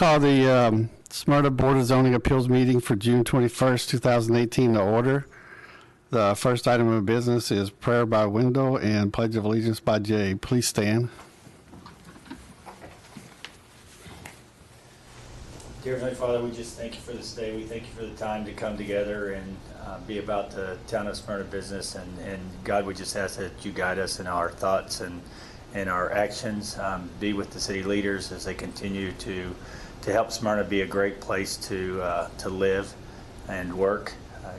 call the Smyrna Board of Zoning Appeals meeting for June 21st, 2018 to order. The first item of business is prayer by Wendell and Pledge of Allegiance by Jay. Please stand. Dear Heavenly Father, we just thank you for this day. We thank you for the time to come together and be about the town of Smyrna business. And God, we just ask that you guide us in our thoughts and our actions. Be with the city leaders as they continue to help Smyrna be a great place to live and work.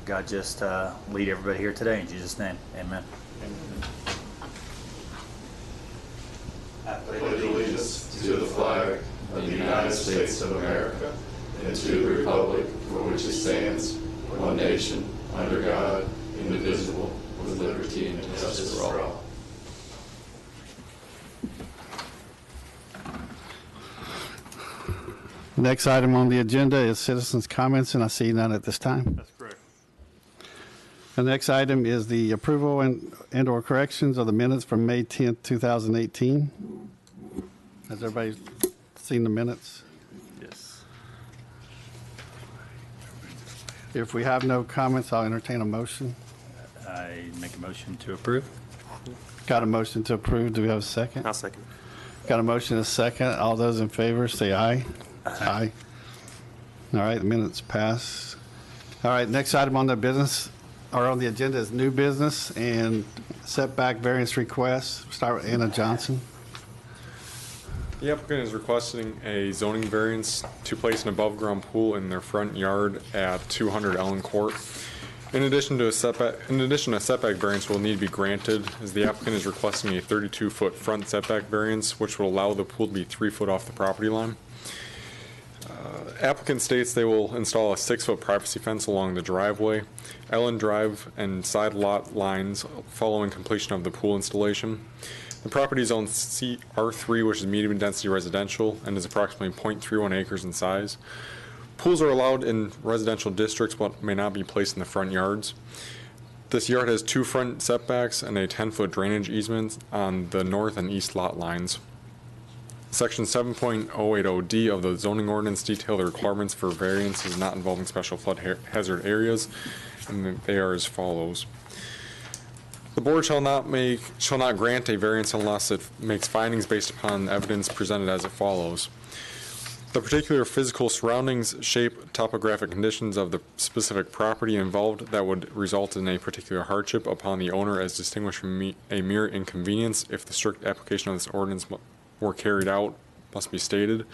God, just lead everybody here today. In Jesus' name, amen. I pledge allegiance to the flag of the United States of America and to the republic for which it stands, one nation, under God, indivisible, with liberty and justice for all. Next item on the agenda is citizens' comments, and I see none at this time. That's correct. The next item is the approval and or corrections of the minutes from May 10th, 2018. Has everybody seen the minutes? Yes. If we have no comments, I'll entertain a motion. I make a motion to approve. Got a motion to approve. Do we have a second? I'll second. Got a motion and a second. All those in favor say aye. Aye. All right, the minutes pass. All right, next item on the business or on the agenda is new business and setback variance requests. Start with Anna Johnson. The applicant is requesting a zoning variance to place an above-ground pool in their front yard at 200 Ellen Court. In addition, a setback variance will need to be granted, as the applicant is requesting a 32-foot front setback variance, which will allow the pool to be 3 foot off the property line. Applicant states they will install a 6-foot privacy fence along the driveway, Ellen Drive, and side lot lines following completion of the pool installation. The property is on R3, which is medium density residential, and is approximately 0.31 acres in size. Pools are allowed in residential districts but may not be placed in the front yards. This yard has 2 front setbacks and a 10-foot drainage easement on the north and east lot lines. Section 7.080D of the zoning ordinance detail the requirements for variances not involving special flood hazard areas, and they are as follows. The board shall not grant a variance unless it makes findings based upon evidence presented as it follows. The particular physical surroundings, shape, topographic conditions of the specific property involved that would result in a particular hardship upon the owner as distinguished from a mere inconvenience if the strict application of this ordinance were carried out must be stated.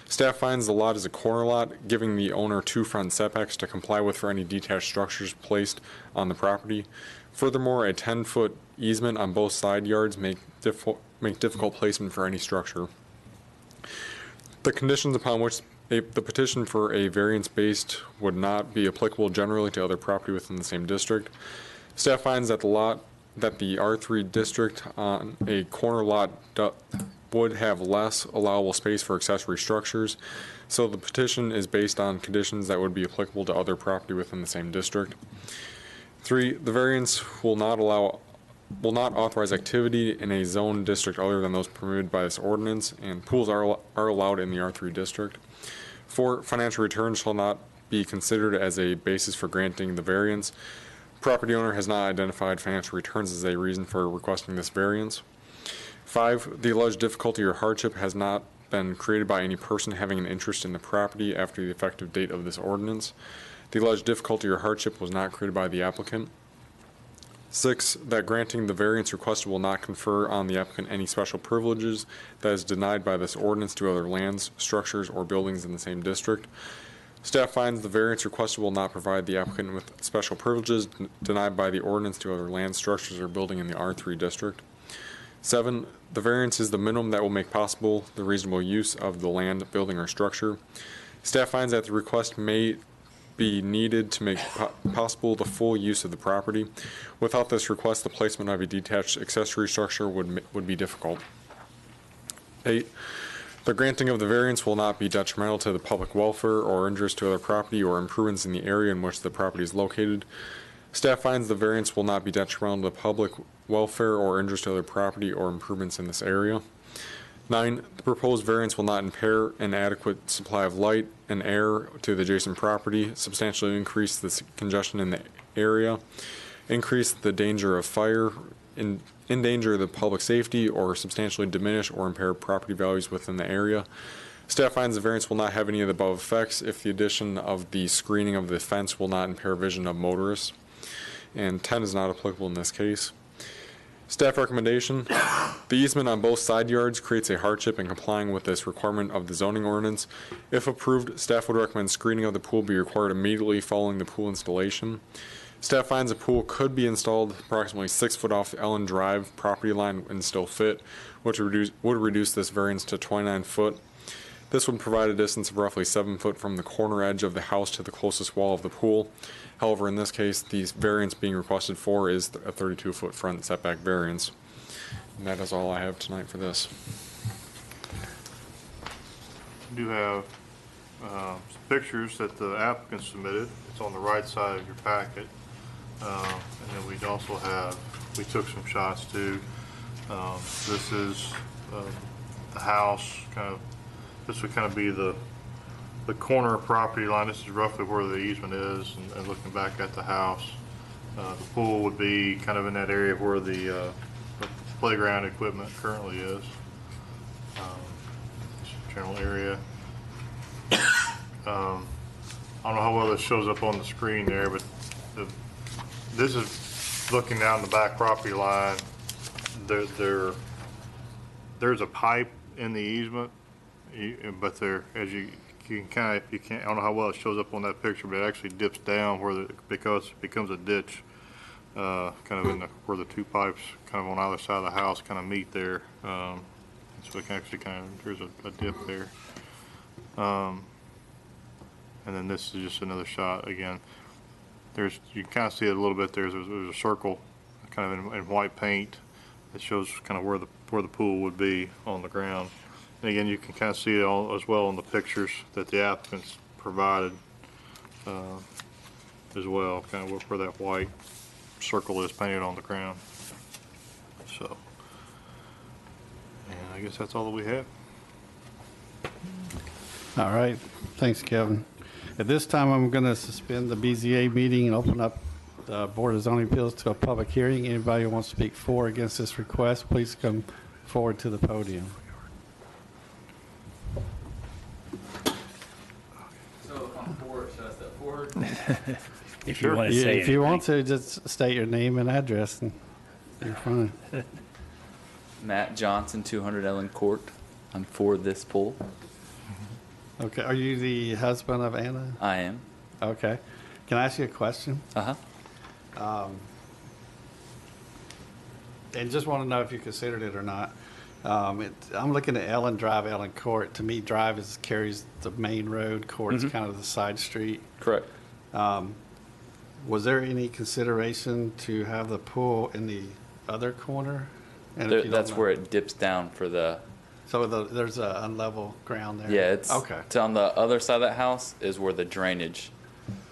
Staff finds the lot is a corner lot, giving the owner 2 front setbacks to comply with for any detached structures placed on the property. Furthermore, a 10-foot easement on both side yards make difficult placement for any structure. The conditions upon which the petition for a variance based would not be applicable generally to other property within the same district. Staff finds that the R3 district on a corner lot would have less allowable space for accessory structures, so the petition is based on conditions that would be applicable to other property within the same district. 3, the variance will not authorize activity in a zone district other than those permitted by this ordinance, and pools are allowed in the R3 district. 4, financial returns shall not be considered as a basis for granting the variance. Property owner has not identified financial returns as a reason for requesting this variance. 5, the alleged difficulty or hardship has not been created by any person having an interest in the property after the effective date of this ordinance. The alleged difficulty or hardship was not created by the applicant. 6, that granting the variance requested will not confer on the applicant any special privileges that is denied by this ordinance to other lands, structures, or buildings in the same district. Staff finds the variance requested will not provide the applicant with special privileges denied by the ordinance to other land, structures, or building in the R3 district. 7, the variance is the minimum that will make possible the reasonable use of the land, building, or structure. Staff finds that the request may be needed to make possible the full use of the property. Without this request, the placement of a detached accessory structure would be difficult. 8, the granting of the variance will not be detrimental to the public welfare or injurious to other property or improvements in the area in which the property is located. Staff finds the variance will not be detrimental to public welfare or injurious to other property or improvements in this area. 9, the proposed variance will not impair an adequate supply of light and air to the adjacent property, substantially increase the congestion in the area, increase the danger of fire, endanger the public safety, or substantially diminish or impair property values within the area. Staff finds the variance will not have any of the above effects if the addition of the screening of the fence will not impair vision of motorists. And 10 is not applicable in this case. Staff recommendation, the easement on both side yards creates a hardship in complying with this requirement of the zoning ordinance. If approved, staff would recommend screening of the pool be required immediately following the pool installation. Staff finds a pool could be installed approximately 6 foot off Ellen Drive property line and still fit, which would reduce this variance to 29 foot. This would provide a distance of roughly 7 foot from the corner edge of the house to the closest wall of the pool. However, in this case, the variance being requested for is a 32-foot front setback variance. And that is all I have tonight for this. We do have some pictures that the applicant submitted. It's on the right side of your packet. And then we also have, we took some shots too. This is the house, this would kind of be the corner property line. This is roughly where the easement is, and looking back at the house. The pool would be kind of in that area where the playground equipment currently is. General area. I don't know how well this shows up on the screen there, but this is looking down the back property line. There's a pipe in the easement, but as you can I don't know how well it shows up on that picture, but it actually dips down because it becomes a ditch, kind of in where the two pipes kind of on either side of the house kind of meet there. So it can actually there's a dip there. And then this is just another shot again. You can kind of see it a little bit there. There's a circle kind of in white paint that shows kind of where the pool would be on the ground. And again, you can kind of see it all as well in the pictures that the applicants provided as well, kind of where that white circle is painted on the ground. So, and I guess that's all that we have. All right, thanks, Kevin. At this time, I'm going to suspend the BZA meeting and open up the Board of Zoning Appeals to a public hearing. Anybody who wants to speak for or against this request, please come forward to the podium. So if I'm for it, should I step forward? If you want to say If you anything. want to, just state your name and address, and you're fine. Matt Johnson, 200 Ellen Court. I'm for this pool. Okay, are you the husband of Anna? I am. Okay. Can I ask you a question? Uh-huh. And just want to know if you considered it or not. I'm looking at Ellen Drive, Ellen Court. To me, Drive carries the main road, Court's kind of the side street. Correct. Was there any consideration to have the pool in the other corner? And if you don't That's know- where it dips down for the, So there's a unlevel ground there? yeah, it's Okay. on the other side of that house is where the drainage.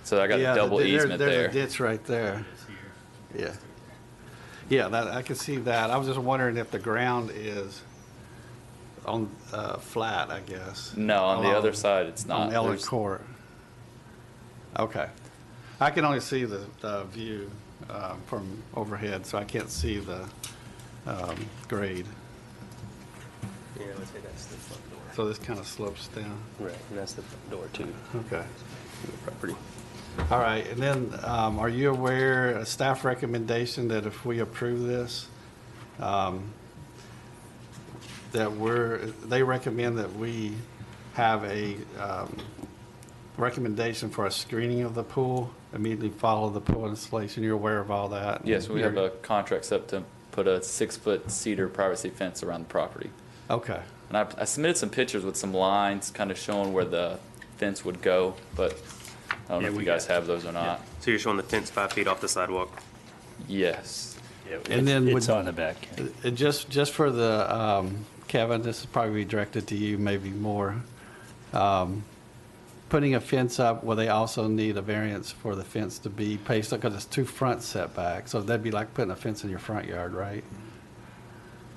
So I got a double easement there's there. a ditch right there. Yeah. Yeah, I can see that. I was just wondering if the ground is on flat, I guess. No, on the Along- other side it's not. On Ellen There's- Court. Okay. I can only see the view from overhead, so I can't see the grade. Yeah, I would say that's the front door. So this kind of slopes down. Right, and that's the front door too, Okay. the property. All right, and then, are you aware, a staff recommendation that if we approve this, they recommend that we have a recommendation for a screening of the pool, immediately follow the pool installation. You're aware of all that? Yes, we have a contract set to put a 6-foot cedar privacy fence around the property. Okay, And I submitted some pictures with some lines kind of showing where the fence would go, but I don't know Yeah, if we you guys got- have those or not. So you're showing the fence 5 feet off the sidewalk? Yes. Yeah. And then It's would- on the back. just for the, Kevin, this is probably directed to you, maybe more. Putting a fence up, will they also need a variance for the fence to be pasted? Because it's 2 front setbacks, so that'd be like putting a fence in your front yard, right?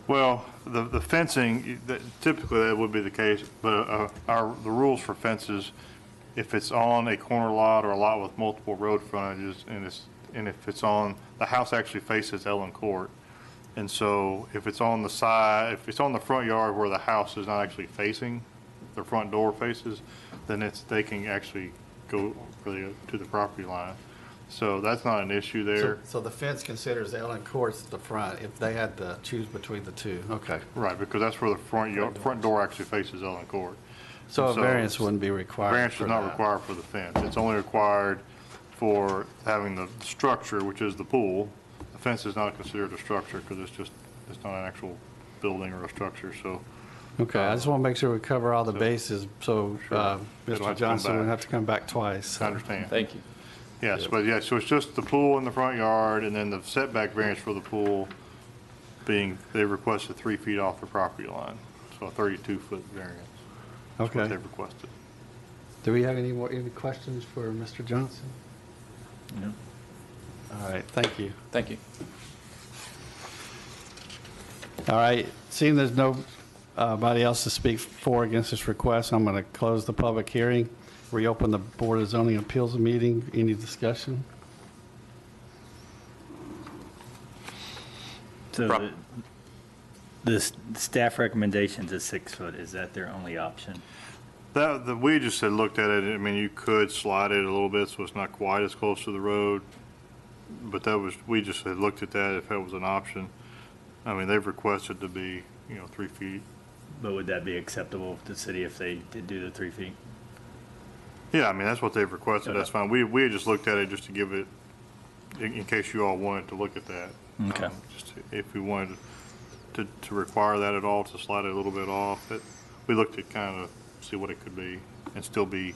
Well, the fencing, typically that would be the case, but the rules for fences, if it's on a corner lot or a lot with multiple road frontages, and if it's on, the house actually faces Ellen Court. And so if it's on the side, if it's on the front yard where the house is not actually facing, the front door faces, then they can actually go to the property line. So that's not an issue there. So the fence considers Ellen Court's the front if they had to choose between the two. Okay. Right, because that's where the front door actually faces Ellen Court. So a So variance wouldn't be required. Variance for is not that. required for the fence. It's only required for having the structure, which is the pool. The fence is not considered a structure because it's not an actual building or a structure, so. Okay, I just want to make sure we cover all the bases, so It'll have to Mr. come Johnson back. won't have to come back twice. I understand. Thank you. Yes, but yeah, so it's just the pool in the front yard and then the setback variance for the pool being, they requested 3 feet off the property line. So a 32-foot variance. That's what Okay. they've requested. Do we have any questions for Mr. Johnson? No. All right, thank you. Thank you. All right, seeing there's nobody else to speak for or against this request, I'm going to close the public hearing, reopen the Board of Zoning Appeals meeting. Any discussion? So the staff recommendations is 6 foot. Is that their only option? We just had looked at it, I mean, you could slide it a little bit so it's not quite as close to the road, but we just had looked at that if that was an option. I mean, they've requested to be, 3 feet. But would that be acceptable to the city if they did do the 3 feet? Yeah, I mean, that's what they've requested, that's fine. We had just looked at it just to give it, in case you all wanted to look at that. Okay. Just if we wanted to require that at all, to slide it a little bit off, we looked at kind of see what it could be and still be,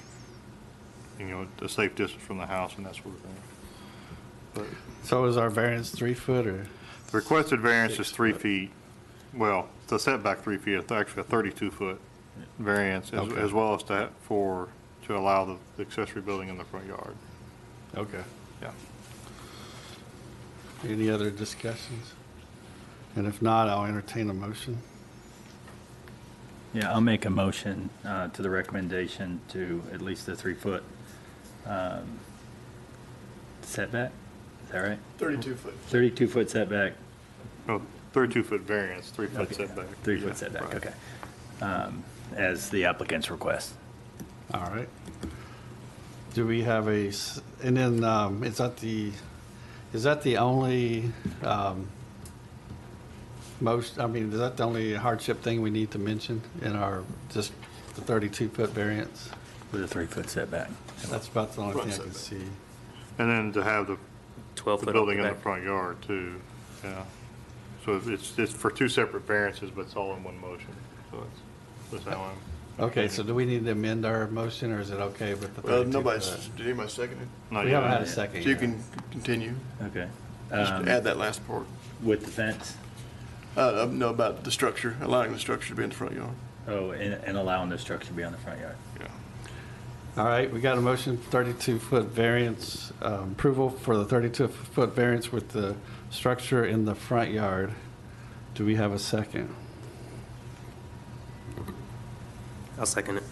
a safe distance from the house and that sort of thing. But So is our variance 3 foot or? the requested variance is 3 feet. Well, the setback 3 feet, it's actually a 32-foot variance, Okay. as well as to allow the accessory building in the front yard. Okay. Yeah. Any other discussions? And if not, I'll entertain a motion. Yeah, I'll make a motion to the recommendation to at least the 3 foot setback. Is that right? 32 foot. 32 foot setback. Well, 32-foot variance, 3-foot Okay. setback. 3 foot Yeah, setback, right. okay. As the applicant's request. All right. Do we have and then, is that the only, is that the only hardship thing we need to mention in our, just the 32-foot variance? With a 3 foot setback. That's about the only Front thing I can setback. see. And then to have the 12 the foot building in the back. front yard too, yeah. So it's for 2 separate variances, but it's all in one motion, so that's how I'm. Okay, so do we need to amend our motion, or is it okay with the 32 Well, foot? nobody's, did anybody second it? Not We haven't yet. had a second So you yet. can continue, Okay. just add that last part. With the fence? No, about the structure, allowing the structure to be in the front yard. Oh, and allowing the structure to be on the front yard. Yeah. All right, we got a motion, 32-foot variance, approval for the 32-foot variance with the structure in the front yard. Do we have a second? I'll second it.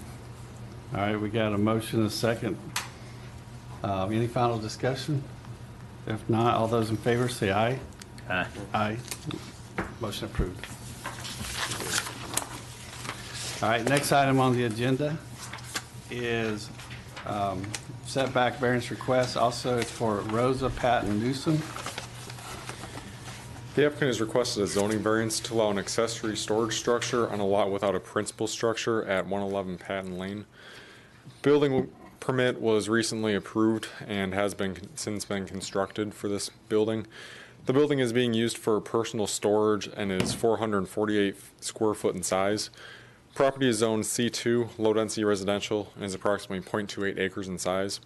All right, we got a motion, a second. Any final discussion? If not, all those in favor say aye. Aye. Aye. Motion approved. All right, next item on the agenda is setback variance request. Also, it's for Rosa Patton Newsom. The applicant has requested a zoning variance to allow an accessory storage structure on a lot without a principal structure at 111 Patton Lane. Building permit was recently approved and has since been constructed for this building. The building is being used for personal storage and is 448 square foot in size. Property is zoned C2, low density residential, and is approximately 0.28 acres in size.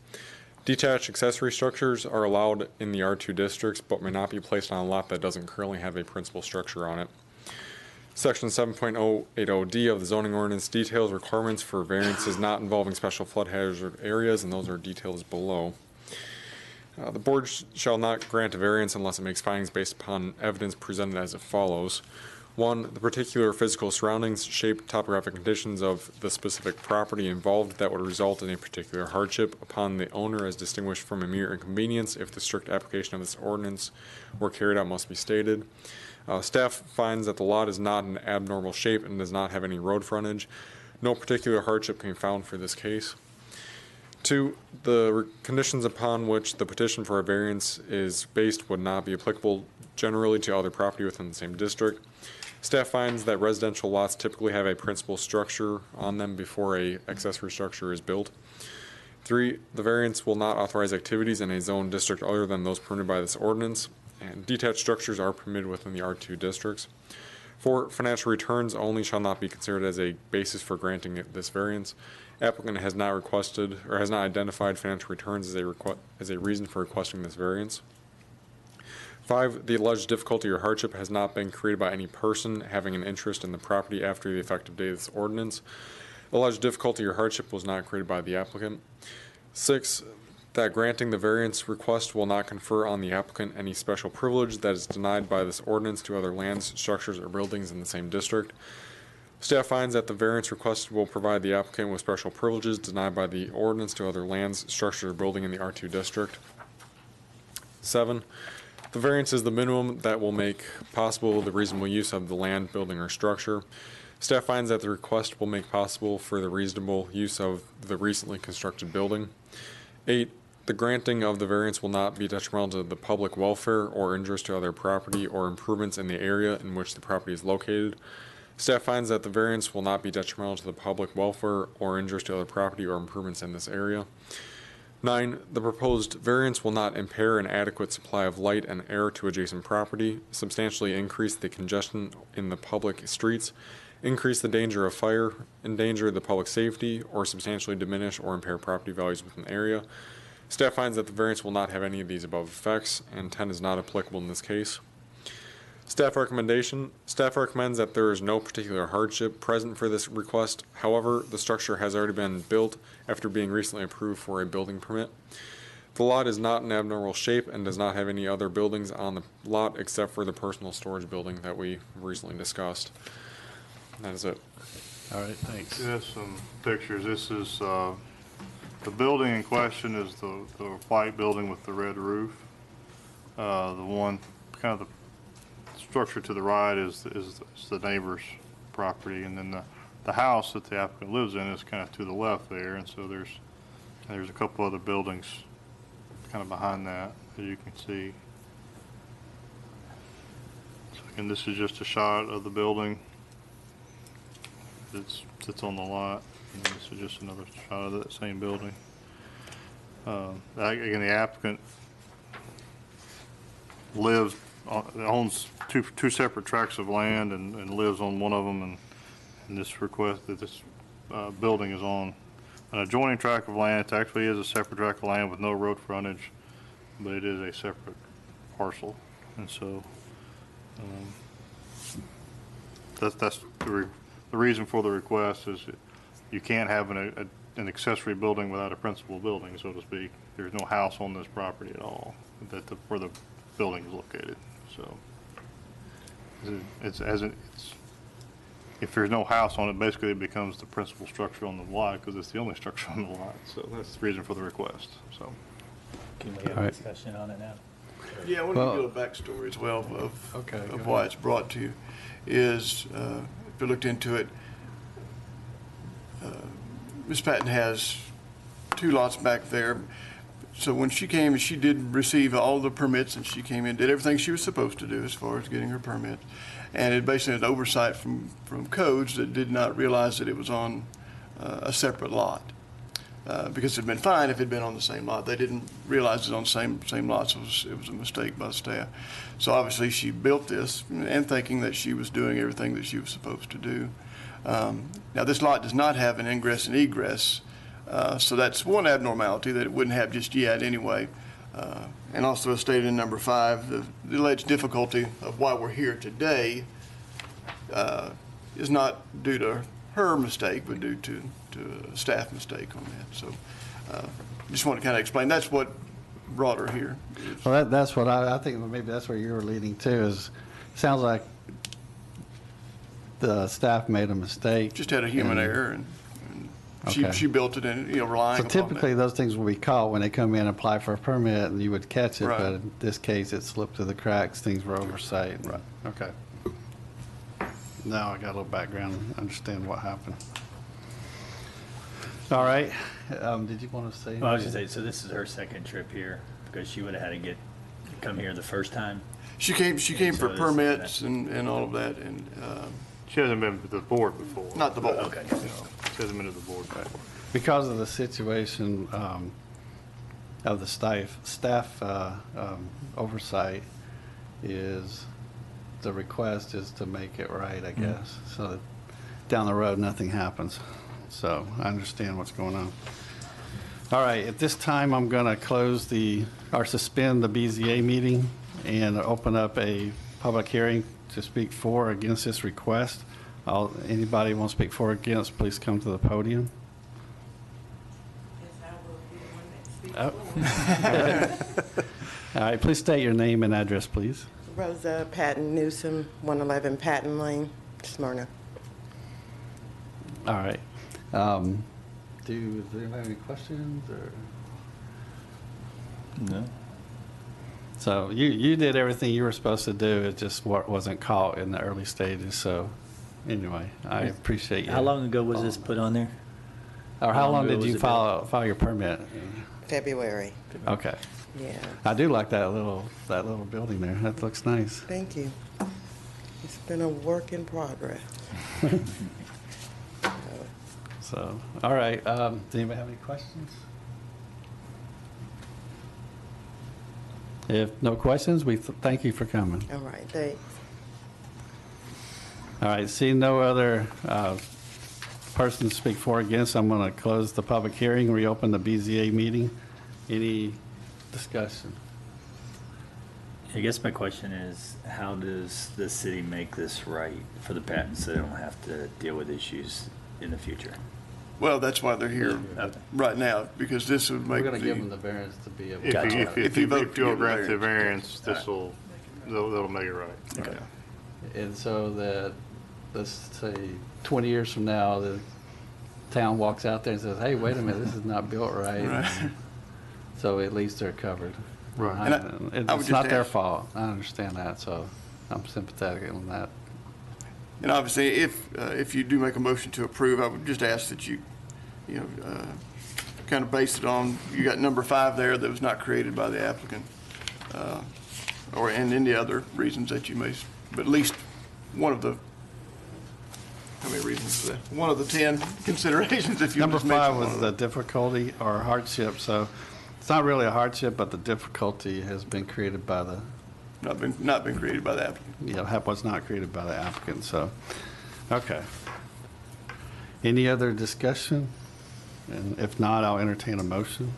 Detached accessory structures are allowed in the R2 districts, but may not be placed on a lot that doesn't currently have a principal structure on it. Section 7.080D of the zoning ordinance details requirements for variances not involving special flood hazard areas, and those are details below. The board shall not grant a variance unless it makes findings based upon evidence presented as it follows. 1, the particular physical surroundings, shape, topographic conditions of the specific property involved that would result in a particular hardship upon the owner as distinguished from a mere inconvenience if the strict application of this ordinance were carried out must be stated. Staff finds that the lot is not in abnormal shape and does not have any road frontage. No particular hardship can be found for this case. 2, the conditions upon which the petition for a variance is based would not be applicable generally to other property within the same district. Staff finds that residential lots typically have a principal structure on them before a accessory structure is built. 3, the variance will not authorize activities in a zone district other than those permitted by this ordinance, and detached structures are permitted within the R2 districts. 4, financial returns only shall not be considered as a basis for granting this variance. Applicant has not requested or has not identified financial returns as a reason for requesting this variance. 5, the alleged difficulty or hardship has not been created by any person having an interest in the property after the effective date of this ordinance. Alleged difficulty or hardship was not created by the applicant. 6, that granting the variance request will not confer on the applicant any special privilege that is denied by this ordinance to other lands, structures, or buildings in the same district. Staff finds that the variance request will provide the applicant with special privileges denied by the ordinance to other lands, structures, or building in the R2 district. 7, the variance is the minimum that will make possible the reasonable use of the land, building, or structure. Staff finds that the request will make possible for the reasonable use of the recently constructed building. 8, the granting of the variance will not be detrimental to the public welfare or injurious to other property or improvements in the area in which the property is located. Staff finds that the variance will not be detrimental to the public welfare or injurious to other property or improvements in this area. 9, the proposed variance will not impair an adequate supply of light and air to adjacent property, substantially increase the congestion in the public streets, increase the danger of fire, endanger the public safety, or substantially diminish or impair property values within the area. Staff finds that the variance will not have any of these above effects, and 10 is not applicable in this case. Staff recommendation. Staff recommends that there is no particular hardship present for this request. However, the structure has already been built after being recently approved for a building permit. The lot is not in abnormal shape and does not have any other buildings on the lot except for the personal storage building that we recently discussed. That is it. All right, thanks. There's some pictures. This is, the building in question is the white building with the red roof. The one, kind of the structure to the right is the neighbor's property, and then the house that the applicant lives in is kind of to the left there, and so there's a couple other buildings kind of behind that you can see. So again, this is just a shot of the building that sits on the lot, and this is just another shot of that same building. Again, the applicant owns two separate tracts of land and lives on one of them, and this request that this building is on an adjoining tract of land. It actually is a separate tract of land with no road frontage, but it is a separate parcel, and so that's the reason for the request is you can't have an accessory building without a principal building, so to speak. There's no house on this property at all where the building is located. So if there's no house on it, basically it becomes the principal structure on the lot because it's the only structure on the lot. So that's the reason for the request. So Can we have a discussion on it now? Yeah, I want to give a backstory as well of why it's brought to you. Is if you looked into it, Ms. Patton has 2 lots back there. So when she came, she did receive all the permits, and she came in, did everything she was supposed to do as far as getting her permit. And it basically had oversight from codes that did not realize that it was on a separate lot. Because it had been fine if it had been on the same lot. They didn't realize it on the same lot, so it was a mistake by the staff. So obviously she built this and thinking that she was doing everything that she was supposed to do. Now this lot does not have an ingress and egress, so that's one abnormality that it wouldn't have just yet anyway. And also as stated in number 5, the alleged difficulty of why we're here today is not due to her mistake, but due to a staff mistake on that. So just want to kind of explain, that's what brought her here. Well, that's what I think maybe that's where you were leading to is, sounds like the staff made a mistake. Just had a human and- error, and Okay. she built it and, relying So upon typically, that. those things will be caught when they come in and apply for a permit, and you would catch it. Right. But in this case, it slipped through the cracks, things were oversight. Right. Okay. Now I got a little background, understand what happened. All right, did you want to say? Well, I was just saying, so this is her second trip here, because she would have had to come here the first time. She came So for this- permits and all of that, and, She hasn't been to the board before. not the board. Okay. She hasn't been to the board before. Because of the situation of the staff oversight, is the request is to make it right, I guess, so that down the road, nothing happens. So I understand what's going on. All right, at this time, I'm going to close or suspend the BZA meeting and open up a public hearing to speak for or against this request. Anybody want to speak for or against, please come to the podium. Oh. All right, please state your name and address, please. Rosa Patton Newsom, 111 Patton Lane, Smyrna. All right. Does anybody have any questions, or? No. So you did everything you were supposed to do, it just wasn't caught in the early stages, so anyway, I appreciate you. How long ago was this put on there? Or how long ago did was you it file your permit? February. Okay. Yeah. I do like that little building there. That looks nice. Thank you. It's been a work in progress. So, all right. Does anybody have any questions? If no questions, we thank you for coming. All right, thanks. All right, seeing no other persons speak for or against, I'm going to close the public hearing, reopen the BZA meeting. Any discussion? I guess my question is, how does the city make this right for the patents so they don't have to deal with issues in the future? Well, that's why they're here Okay. right now, because this would We're make going to give them the, the variance to be able If to. you, Gotcha. if you vote to you'll give the grant the variance. variance, that'll make it right. Okay. And so that, let's say, 20 years from now, the town walks out there and says, hey, wait a minute, this is not built right. Right. So at least they're covered. Right. And I would It's just not their ask- fault. I understand that, so I'm sympathetic on that. and obviously, if you do make a motion to approve, I would just ask that you kind of base it on, you got number 5 there that was not created by the applicant, and any other reasons that you may, but at least one of the, how many reasons is that? One of the 10 considerations, if you Number just mention 5 one was of the them. difficulty or hardship, so it's not really a hardship, but the difficulty has been created by the, Not been created by the applicant. was not created by the applicant, so, okay. Any other discussion? And if not, I'll entertain a motion.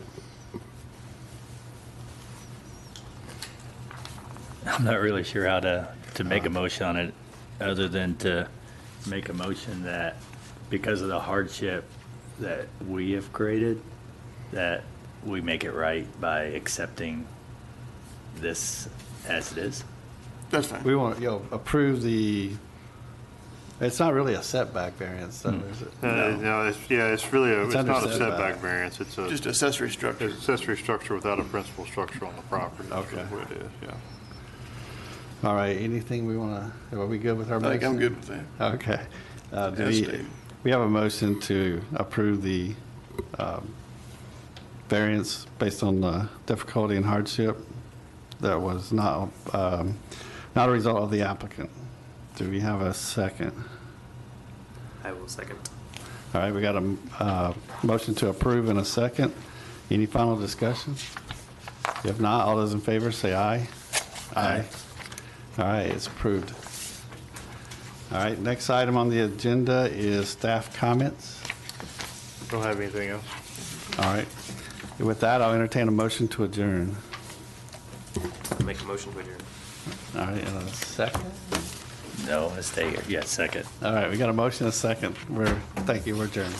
I'm not really sure how to make a motion on it, other than to make a motion that because of the hardship that we have created, that we make it right by accepting this as it is. That's fine. We want, approve it's not really a setback variance, though, is it? No, it's really, It's it's under not a setback. setback variance, it's a Just accessory structure. it's accessory structure without a principal structure on the property. That's Okay. what it is, yeah. All right, anything we want to, are we good with our I motion? think I'm good with that. Okay. Do As stated. we have a motion to approve the variance based on the difficulty and hardship that was not a result of the applicant. Do we have a second? I will second. All right, we got a motion to approve and a second. Any final discussion? If not, all those in favor say aye. Aye. All right, it's approved. All right, next item on the agenda is staff comments. Don't have anything else. All right. With that, I'll entertain a motion to adjourn. I'll make a motion to adjourn. All right, and a second. No, let's stay here. Yeah, second. All right, we got a motion and a second. Thank you, we're adjourned.